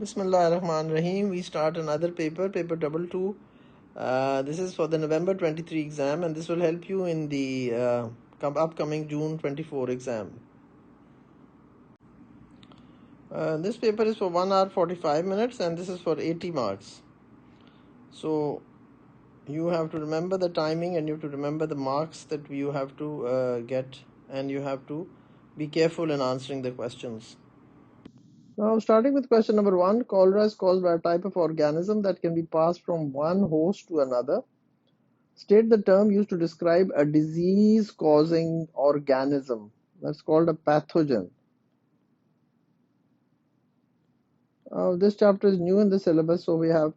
Bismillahirrahmanirrahim. We start another paper 222. This is for the November 23 exam, and this will help you in the upcoming June 24 exam. This paper is for 1 hour 45 minutes, and this is for 80 marks. So you have to remember the timing, and you have to remember the marks that you have to get, and you have to be careful in answering the questions. Now, starting with question number 1, cholera is caused by a type of organism that can be passed from one host to another. State the term used to describe a disease-causing organism. That's called a pathogen. This chapter is new in the syllabus, so we have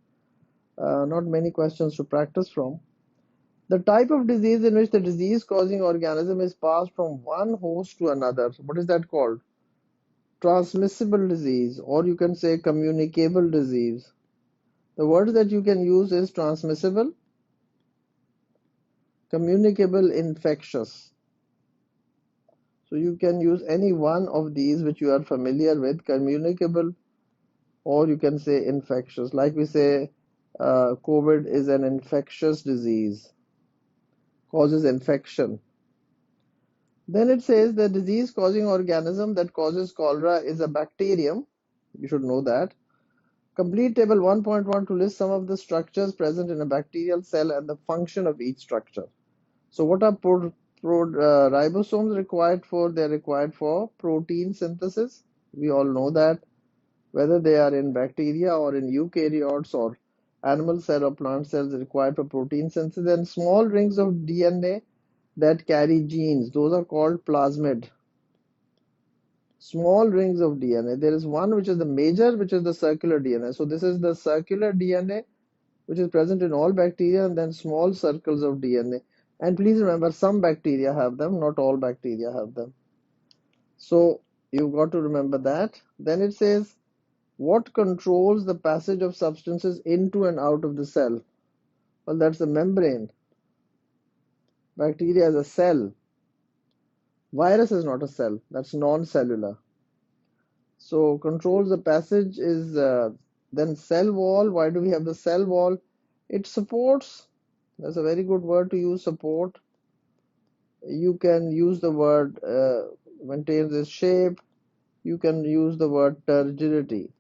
not many questions to practice from. The type of disease in which the disease-causing organism is passed from one host to another. What is that called? Transmissible disease, or you can say communicable disease. The words that you can use is transmissible, communicable, infectious. So you can use any one of these which you are familiar with, communicable, or you can say infectious. Like we say, COVID is an infectious disease, causes infection. Then it says the disease causing organism that causes cholera is a bacterium. You should know that. Complete table 1.1 to list some of the structures present in a bacterial cell and the function of each structure. So what are ribosomes required for? They're required for protein synthesis. We all know that, whether they are in bacteria or in eukaryotes or animal cell or plant cells, required for protein synthesis. And small rings of DNA that carry genes, those are called plasmid. Small rings of DNA. There is one which is the major, which is the circular DNA. So this is the circular DNA which is present in all bacteria, and then small circles of DNA. And please remember, some bacteria have them, not all bacteria have them. So you've got to remember that. Then it says, what controls the passage of substances into and out of the cell? Well, that's the membrane. Bacteria is a cell. Virus is not a cell. That's non-cellular. So controls the passage is then cell wall. Why do we have the cell wall? It supports. That's a very good word to use, support. You can use the word maintains its shape. You can use the word turgidity.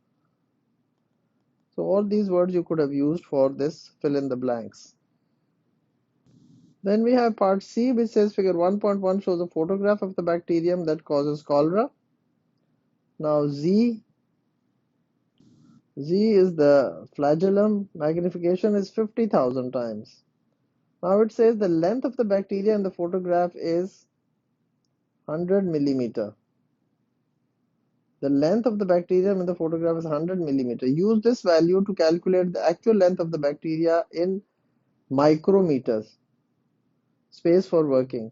So all these words you could have used for this fill in the blanks. Then we have part C, which says figure 1.1 shows a photograph of the bacterium that causes cholera. Now Z is the flagellum. Magnification is 50,000 times. Now it says the length of the bacteria in the photograph is 100 millimeter. The length of the bacterium in the photograph is 100 millimeter. Use this value to calculate the actual length of the bacteria in micrometers. Space for working.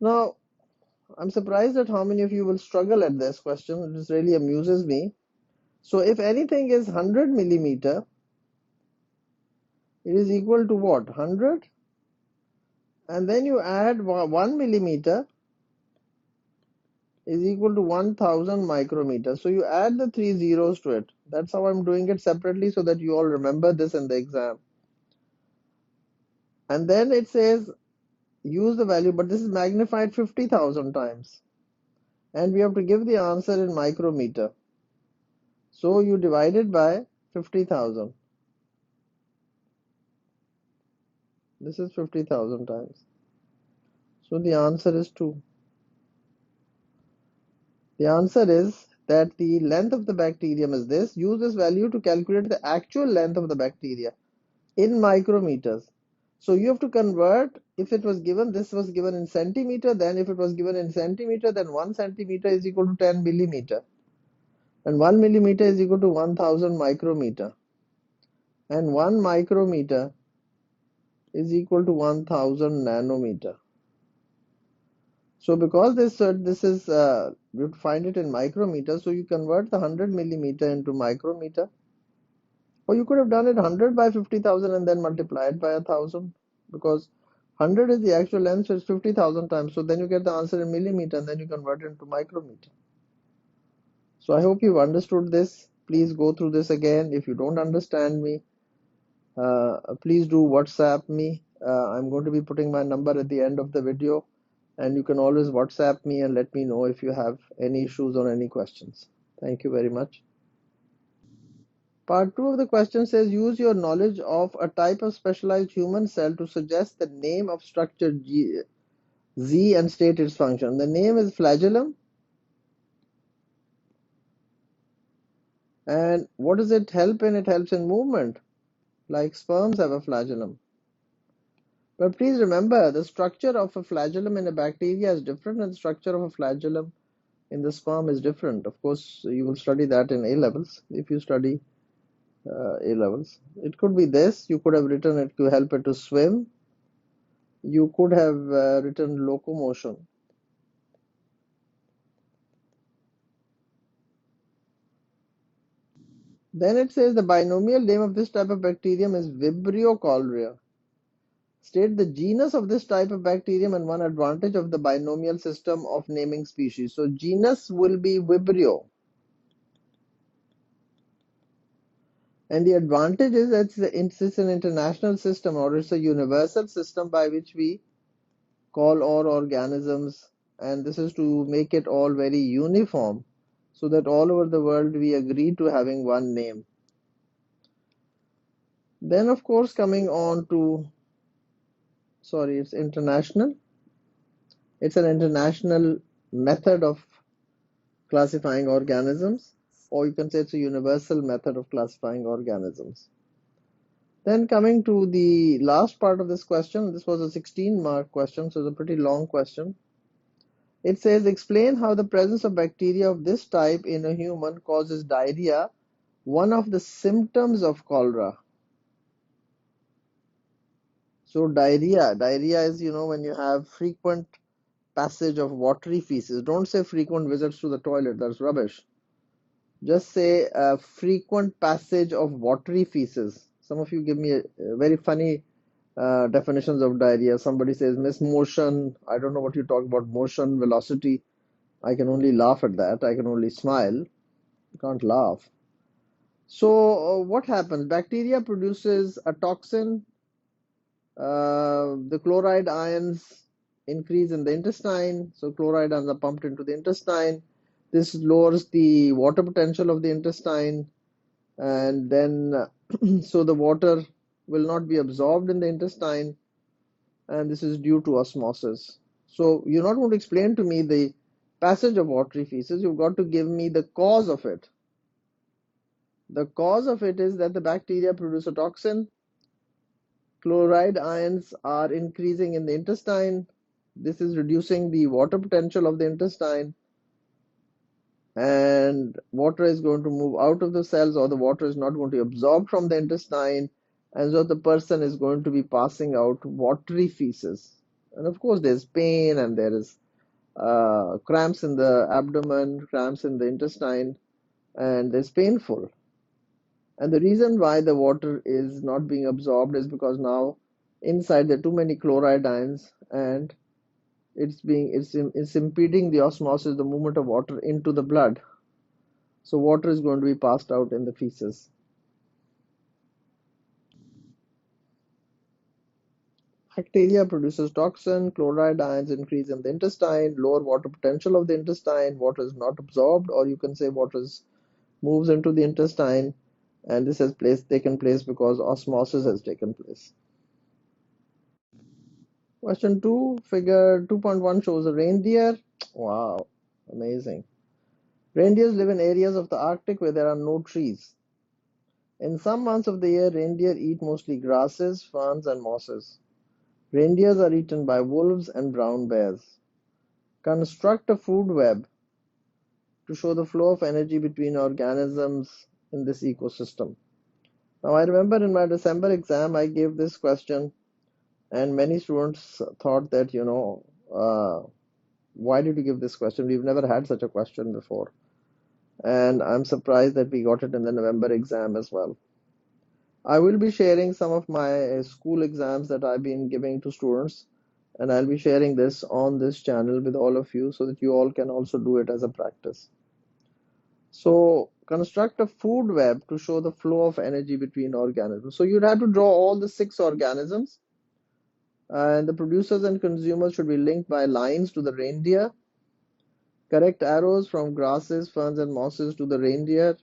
Now, I'm surprised at how many of you will struggle at this question. This really amuses me. So if anything is 100 millimeter, it is equal to what? 100? And then you add 1 millimeter is equal to 1000 micrometers. So you add the 3 zeros to it. That's how I'm doing it separately, so that you all remember this in the exam. And then it says use the value, but this is magnified 50,000 times. And we have to give the answer in micrometer. So you divide it by 50,000. This is 50,000 times. So the answer is 2. The answer is that the length of the bacterium is this. Use this value to calculate the actual length of the bacteria in micrometers. So you have to convert, if it was given, this was given in centimeter, then if it was given in centimeter, then 1 centimeter is equal to 10 millimeter. And 1 millimeter is equal to 1000 micrometer. And 1 micrometer is equal to 1000 nanometer. So because this is you find it in micrometer, so you convert the 100 millimeter into micrometer. Or you could have done it 100 by 50,000 and then multiplied by 1000, because 100 is the actual length, so it's 50,000 times. So then you get the answer in millimeter, and then you convert it into micrometer. So I hope you've understood this. please go through this again. If you don't understand me, please do WhatsApp me. I'm going to be putting my number at the end of the video, and you can always WhatsApp me and let me know if you have any issues or any questions. Thank you very much. Part 2 of the question says, use your knowledge of a type of specialized human cell to suggest the name of structure Z and state its function. The name is flagellum. And what does it help in? It helps in movement, like sperms have a flagellum. But please remember, the structure of a flagellum in a bacteria is different, and the structure of a flagellum in the sperm is different. Of course, you will study that in A levels if you study A levels. It could be this. You could have written it to help it to swim. You could have written locomotion. Then it says the binomial name of this type of bacterium is Vibrio cholera. State the genus of this type of bacterium and one advantage of the binomial system of naming species. So genus will be Vibrio. And the advantage is that it's an international system, or it's a universal system by which we call all organisms, and this is to make it all very uniform so that all over the world we agree to having one name. Then of course coming on to, sorry, it's international. It's an international method of classifying organisms, or you can say it's a universal method of classifying organisms. Then coming to the last part of this question, this was a 16-mark question, so it's a pretty long question. It says, explain how the presence of bacteria of this type in a human causes diarrhea, one of the symptoms of cholera. So diarrhea is, when you have frequent passage of watery feces. Don't say frequent visits to the toilet, that's rubbish. Just say frequent passage of watery feces. Some of you give me a very funny definitions of diarrhea. Somebody says miss motion. I don't know what you talk about, motion, velocity. I can only laugh at that. I can only smile. You can't laugh. So what happens? Bacteria produces a toxin. The chloride ions increase in the intestine. So chloride ions are pumped into the intestine. This lowers the water potential of the intestine, and then so the water will not be absorbed in the intestine, and this is due to osmosis. So you're not going to explain to me the passage of watery feces, you've got to give me the cause of it. The cause of it is that the bacteria produce a toxin, chloride ions are increasing in the intestine, this is reducing the water potential of the intestine, and water is going to move out of the cells, or the water is not going to absorb from the intestine, and so the person is going to be passing out watery feces. And of course there's pain, and there is cramps in the abdomen, cramps in the intestine, and it's painful. And the reason why the water is not being absorbed is because now inside there are too many chloride ions, and it's impeding the osmosis, the movement of water into the blood. So water is going to be passed out in the feces. Bacteria produces toxin, chloride ions increase in the intestine, lower water potential of the intestine, water is not absorbed, or you can say water moves into the intestine, and this has taken place because osmosis has taken place. Question 2, figure 2.1 shows a reindeer. Wow, amazing. Reindeers live in areas of the Arctic where there are no trees. In some months of the year, reindeer eat mostly grasses, ferns, and mosses. Reindeers are eaten by wolves and brown bears. Construct a food web to show the flow of energy between organisms in this ecosystem. Now, I remember in my December exam, I gave this question, and many students thought that, why did you give this question? We've never had such a question before. And I'm surprised that we got it in the November exam as well. I will be sharing some of my school exams that I've been giving to students, and I'll be sharing this on this channel with all of you so that you all can also do it as a practice. So construct a food web to show the flow of energy between organisms. So you'd have to draw all the 6 organisms, and the producers and consumers should be linked by lines to the reindeer. Correct arrows from grasses, ferns, and mosses to the reindeer,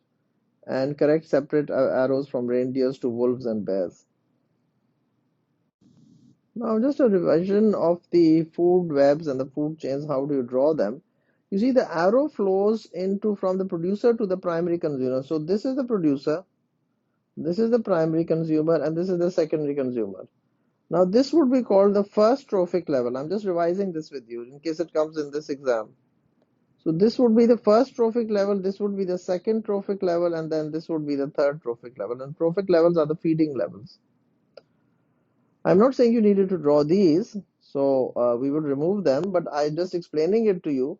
and correct separate arrows from reindeers to wolves and bears. Now, just a revision of the food webs and the food chains. How do you draw them? You see, the arrow flows into from the producer to the primary consumer. So this is the producer, this is the primary consumer, and this is the secondary consumer. Now, this would be called the first trophic level. I'm just revising this with you in case it comes in this exam. So this would be the first trophic level, this would be the second trophic level, and then this would be the third trophic level. And trophic levels are the feeding levels. I'm not saying you needed to draw these, so we will remove them, but I'm just explaining it to you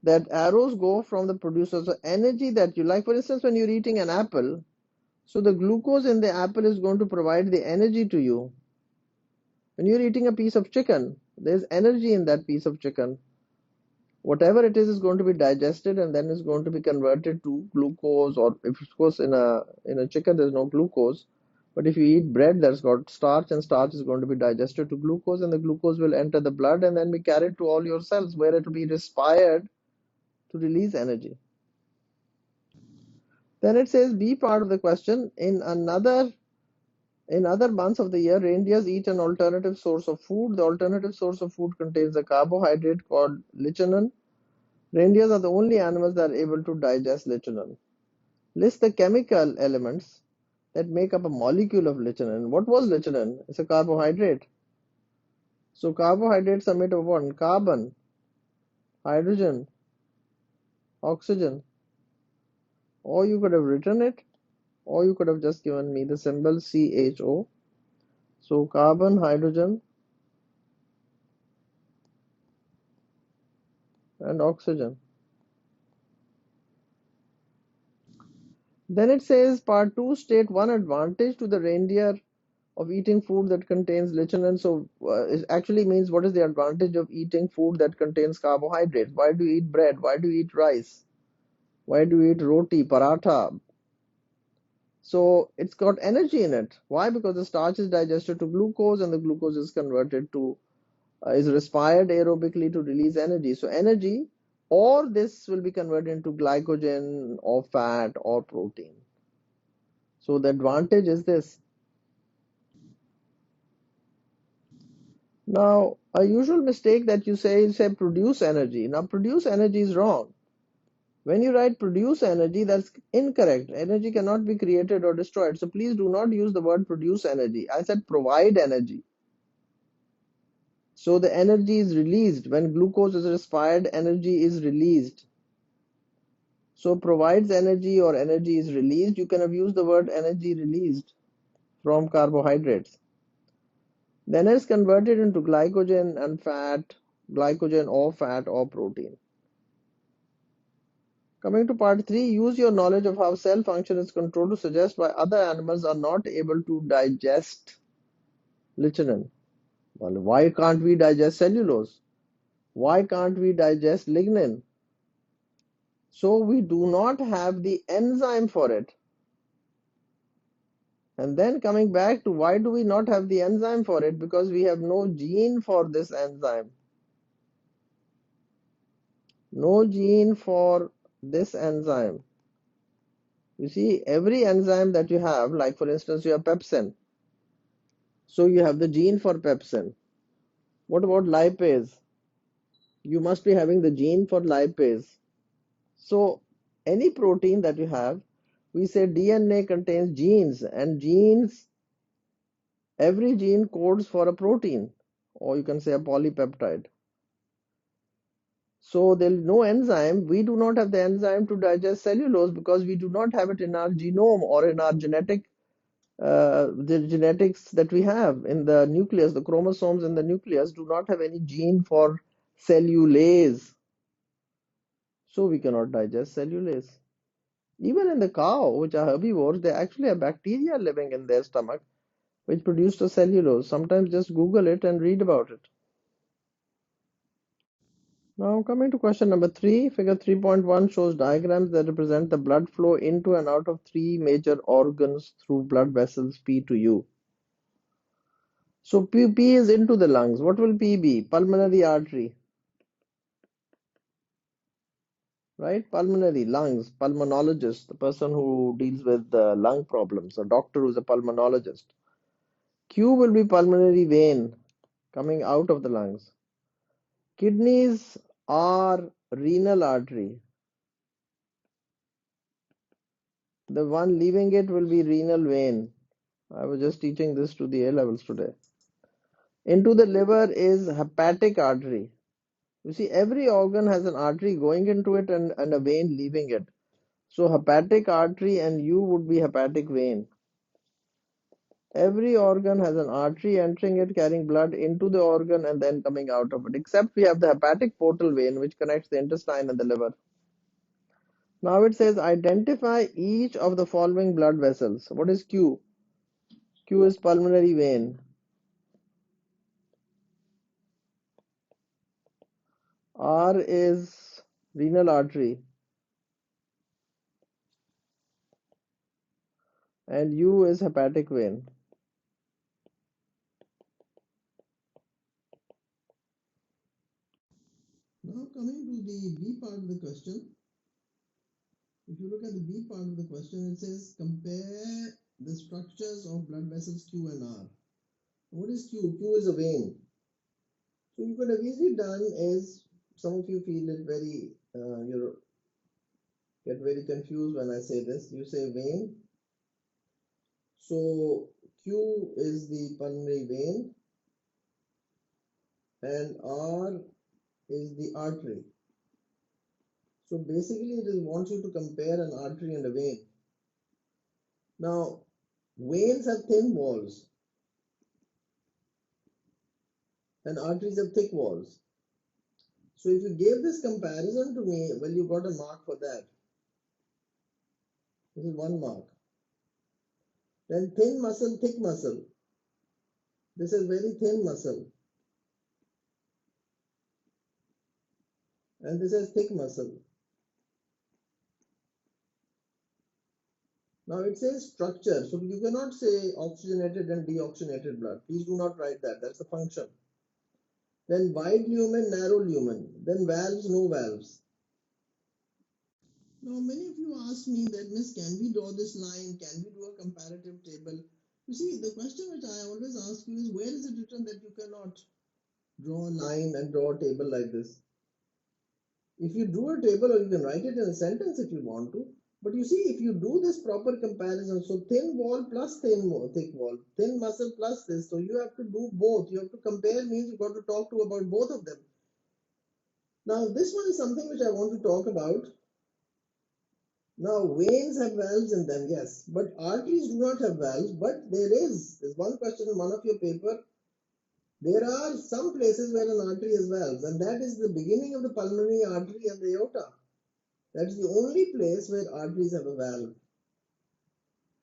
that arrows go from the producer. So energy that you like, for instance, when you're eating an apple, so the glucose in the apple is going to provide the energy to you. When you're eating a piece of chicken, there's energy in that piece of chicken. Whatever it is going to be digested and then is going to be converted to glucose, or if of course in a chicken there's no glucose, but if you eat bread that's got starch, and starch is going to be digested to glucose, and the glucose will enter the blood and then be carried to all your cells where it will be respired to release energy. Then it says B part of the question, in other months of the year, reindeers eat an alternative source of food. The alternative source of food contains a carbohydrate called lecithin. Reindeers are the only animals that are able to digest lecithin. List the chemical elements that make up a molecule of lecithin. What was lecithin? It's a carbohydrate. So carbohydrates are made of what? Carbon, hydrogen, oxygen. Or you could have written it, or you could have just given me the symbol CHO. So carbon, hydrogen, and oxygen. Then it says part 2, state one advantage to the reindeer of eating food that contains lecithin. So it actually means what is the advantage of eating food that contains carbohydrates? Why do you eat bread? Why do you eat rice? Why do you eat roti, paratha? So it's got energy in it. Why? Because the starch is digested to glucose, and the glucose is converted to is respired aerobically to release energy. So energy, or this will be converted into glycogen or fat or protein. So the advantage is this. Now, a usual mistake that you say is produce energy. Now, produce energy is wrong. When you write produce energy, that's incorrect. Energy cannot be created or destroyed. So please do not use the word produce energy. I said provide energy. So the energy is released. When glucose is respired, energy is released. So provides energy or energy is released. You can have used the word energy released from carbohydrates. Then it's converted into glycogen and fat, glycogen or fat or protein. Coming to part 3, use your knowledge of how cell function is controlled to suggest why other animals are not able to digest lecithin. Well, why can't we digest cellulose? Why can't we digest lignin? So we do not have the enzyme for it. And then coming back to why do we not have the enzyme for it? Because we have no gene for this enzyme. No gene for this enzyme. You see, every enzyme that you have, like for instance, you have pepsin. So you have the gene for pepsin. What about lipase? You must be having the gene for lipase. So any protein that you have, we say DNA contains genes, and genes, every gene codes for a protein, or you can say a polypeptide. So there is no enzyme. We do not have the enzyme to digest cellulose because we do not have it in our genome or in our the genetics that we have in the nucleus. The chromosomes in the nucleus do not have any gene for cellulase. So we cannot digest cellulase. Even in the cow, which are herbivores, they actually have bacteria living in their stomach which produce the cellulose. Sometimes just Google it and read about it. Now coming to question number 3, figure 3.1 shows diagrams that represent the blood flow into and out of three major organs through blood vessels P to U. So P is into the lungs. What will P be? Pulmonary artery, right? Pulmonary, lungs, pulmonologist, the person who deals with lung problems, a doctor who's a pulmonologist. Q will be pulmonary vein coming out of the lungs. Kidneys are renal artery. The one leaving it will be renal vein. I was just teaching this to the A levels today. Into the liver is hepatic artery. You see, every organ has an artery going into it and a vein leaving it. So hepatic artery and U would be hepatic vein. Every organ has an artery entering it, carrying blood into the organ and then coming out of it, except we have the hepatic portal vein, which connects the intestine and the liver. Now it says identify each of the following blood vessels. What is Q? Q is pulmonary vein. R is renal artery. And U is hepatic vein. Now coming to the B part of the question. If you look at the B part of the question, it says compare the structures of blood vessels Q and R. What is Q? Q is a vein. So you could have easily done is, some of you feel it very, you get very confused when I say this. You say vein. So Q is the pulmonary vein and R is the artery. So basically it wants you to compare an artery and a vein. Now veins have thin walls and arteries have thick walls. So if you gave this comparison to me, well, you got a mark for that. This is 1 mark. Then thin muscle, thick muscle. This is very thin muscle. And this is thick muscle. Now it says structure. So you cannot say oxygenated and deoxygenated blood. Please do not write that. That's the function. Then wide lumen, narrow lumen. Then valves, no valves. Now many of you ask me that, Miss, can we draw this line? Can we do a comparative table? You see, the question which I always ask you is, where is it written that you cannot draw a line and draw a table like this? If you drew a table, or you can write it in a sentence if you want to, but you see, if you do this proper comparison, so thin wall plus thick wall, thin muscle plus this, so you have to do both. You have to compare, means you've got to talk to about both of them. Now this one is something which I want to talk about. Now veins have valves in them, yes, but arteries do not have valves. But there's one question in one of your paper. There are some places where an artery has valves, and that is the beginning of the pulmonary artery and the aorta. That's the only place where arteries have a valve.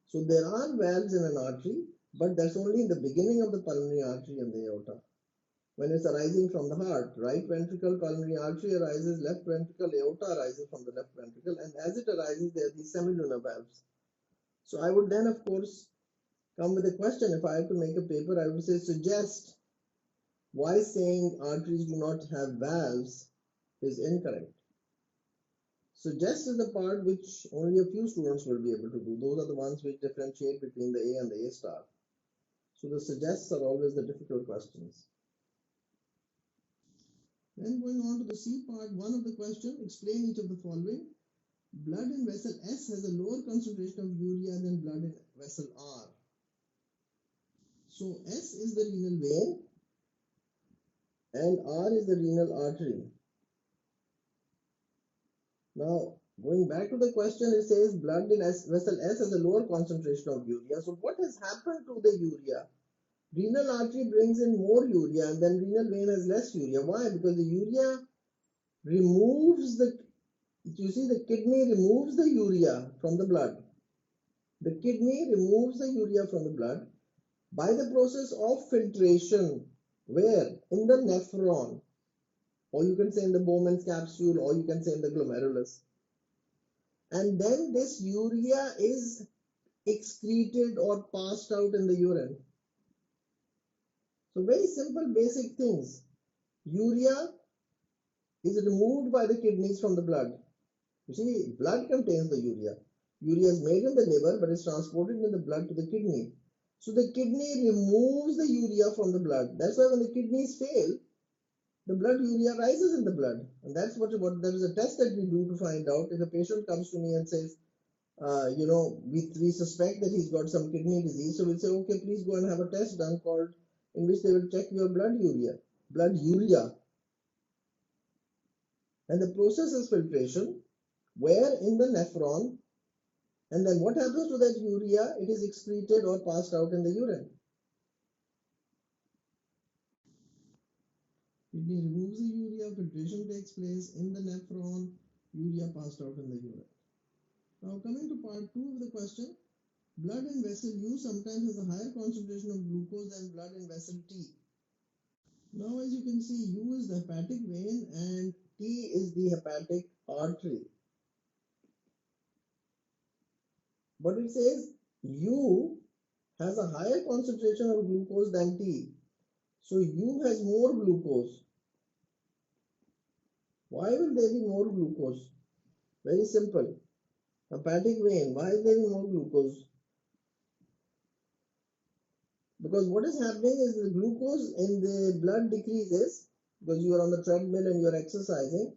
So there are valves in an artery, but that's only in the beginning of the pulmonary artery and the aorta. When it's arising from the heart, right ventricle pulmonary artery arises, left ventricle aorta arises from the left ventricle, and as it arises, there are these semilunar valves. So I would then, of course, come with a question. If I had to make a paper, I would say suggest why saying arteries do not have valves is incorrect. Suggest is the part which only a few students will be able to do. Those are the ones which differentiate between the A and the A star. So the suggests are always the difficult questions. Then going on to the C part, one of the question, explain each of the following. Blood in vessel S has a lower concentration of urea than blood in vessel R. So S is the renal vein and R is the renal artery. Now, going back to the question, it says blood in vessel S has a lower concentration of urea. So what has happened to the urea? Renal artery brings in more urea and then renal vein has less urea. Why? Because the urea removes the kidney removes the urea from the blood. The kidney removes the urea from the blood by the process of filtration. Where? In the nephron. or you can say in the Bowman's capsule, or you can say in the glomerulus. And then this urea is excreted or passed out in the urine. So very simple basic things. Urea is removed by the kidneys from the blood. You see, blood contains the urea. Urea is made in the liver but is transported in the blood to the kidney. So the kidney removes the urea from the blood. That's why when the kidneys fail, the blood urea rises in the blood. And that's what there is a test that we do to find out. If a patient comes to me and says, we suspect that he's got some kidney disease, so we'll say, okay, please go and have a test done called, in which they will check your blood urea. And the process is filtration, where in the nephron, and then what happens to that urea? It is excreted or passed out in the urine. Kidney removes the urea, filtration takes place in the nephron, urea passed out in the urine. Now coming to part 2 of the question, blood in vessel U sometimes has a higher concentration of glucose than blood in vessel T. Now as you can see, U is the hepatic vein and T is the hepatic artery. But it says U has a higher concentration of glucose than T. So U has more glucose. Why will there be more glucose? Very simple. Hepatic vein, why is there more glucose? Because what is happening is the glucose in the blood decreases because you are on the treadmill and you are exercising.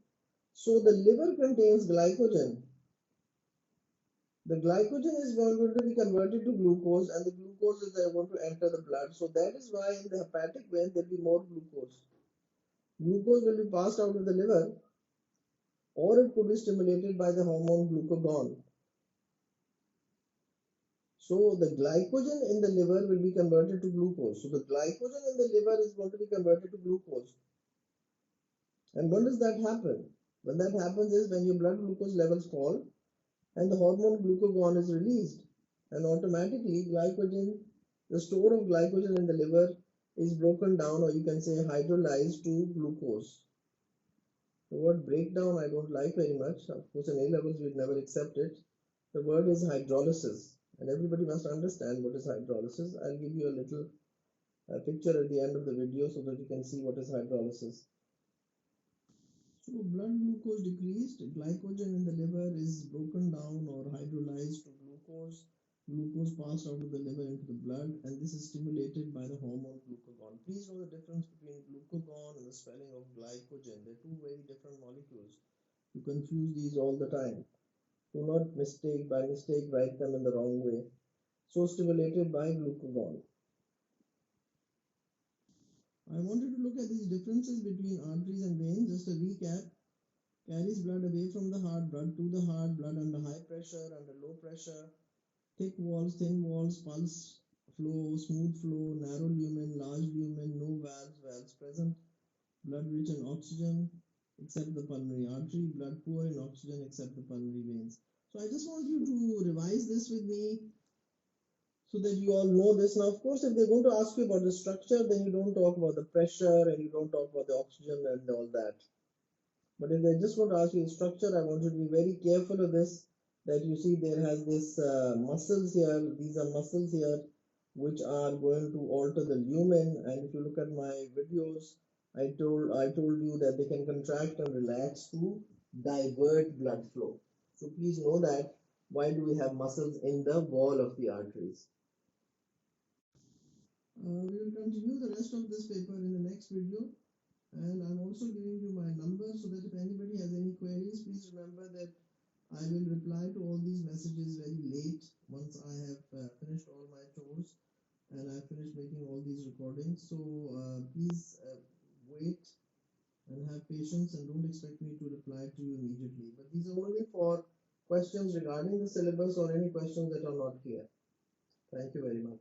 So the liver contains glycogen. The glycogen is going to be converted to glucose and the glucose is going to enter the blood. So that is why in the hepatic vein there will be more glucose. Glucose will be passed out of the liver or it could be stimulated by the hormone glucagon. So the glycogen in the liver will be converted to glucose. So the glycogen in the liver is going to be converted to glucose. And when does that happen? When that happens is when your blood glucose levels fall and the hormone glucagon is released. And automatically glycogen, the store of glycogen in the liver is broken down, or you can say hydrolyzed to glucose. The word breakdown I don't like very much. Of course in A levels we'd never accept it. The word is hydrolysis. And everybody must understand what is hydrolysis. I'll give you a little picture at the end of the video so that you can see what is hydrolysis. So blood glucose decreased, glycogen in the liver is broken down or hydrolyzed to glucose. Glucose passed out of the liver into the blood, and this is stimulated by the hormone glucagon. Please know the difference between glucagon and the spelling of glycogen. They're two very different molecules. You confuse these all the time. Do not by mistake write them in the wrong way. So stimulated by glucagon. I wanted to look at these differences between arteries and veins. Just a recap. Carries blood away from the heart, blood to the heart, blood under high pressure, under low pressure, thick walls, thin walls, pulse flow, smooth flow, narrow lumen, large lumen, no valves, valves present, blood rich in oxygen except the pulmonary artery, blood poor in oxygen except the pulmonary veins. So I just want you to revise this with me so that you all know this. Now, of course, if they're going to ask you about the structure, then you don't talk about the pressure and you don't talk about the oxygen and all that. But if they just want to ask you the structure, I want you to be very careful of this. That you see there has this muscles here. These are muscles here which are going to alter the lumen. And if you look at my videos, I told you that they can contract and relax to divert blood flow. So please know that. Why do we have muscles in the wall of the arteries? We will continue the rest of this paper in the next video. And I'm also giving you my number so that if anybody has any queries, please remember that I will reply to all these messages very late once I have finished all my chores and I've finished making all these recordings. So please wait and have patience and don't expect me to reply to you immediately. But these are only for questions regarding the syllabus or any questions that are not clear. Thank you very much.